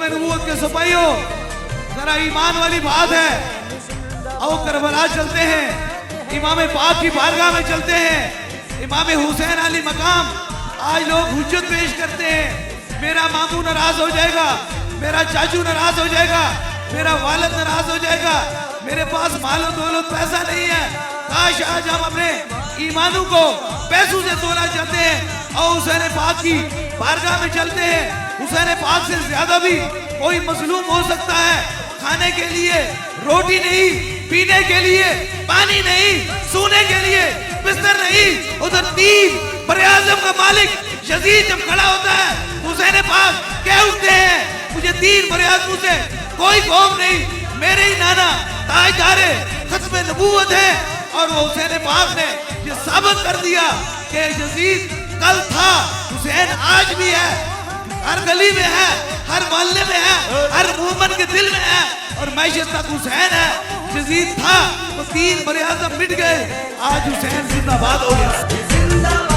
खत्म नबूवत के सिपाहियों, जरा ईमान वाली बात है। आओ करबला चलते हैं, इमाम पाक की बारगाह में चलते हैं। इमाम हुसैन अली मकाम आज लोग हुज्जत पेश करते हैं। मेरा मामू नाराज हो जाएगा, मेरा चाचू नाराज हो जाएगा, मेरा वालिद नाराज हो जाएगा, मेरे पास मालो दौलत पैसा नहीं है। काश आज हम अपने ईमानों को पैसों से तोला चाहते हैं और हुसैन पाक की बारगाह में चलते हैं। हुसैन पाक से ज्यादा भी कोई मजलूम हो सकता है। खाने के लिए रोटी नहीं, पीने के लिए पानी नहीं, सोने के लिए बिस्तर नहीं। उधर तीन बरे-आज़म का मालिक यजीद जब खड़ा होता है, हुसैन पाक कह उठते हैं, मुझे तीन बरे-आज़मों से कोई खौफ नहीं, मेरे ही नाना ताजदारे खत्म नबूवत है। और वो हुसैन पाक ने ये साबित कर दिया कि यजीद कल था, हुसैन आज भी है, हर गली में है, हर मोहल्ले में है, हर मोहम्मद के दिल में है और मैशत तक हुसैन है। यजीद था तो तीन बरे-आज़म मिट गए, आज हुसैन जिंदाबाद हो गया।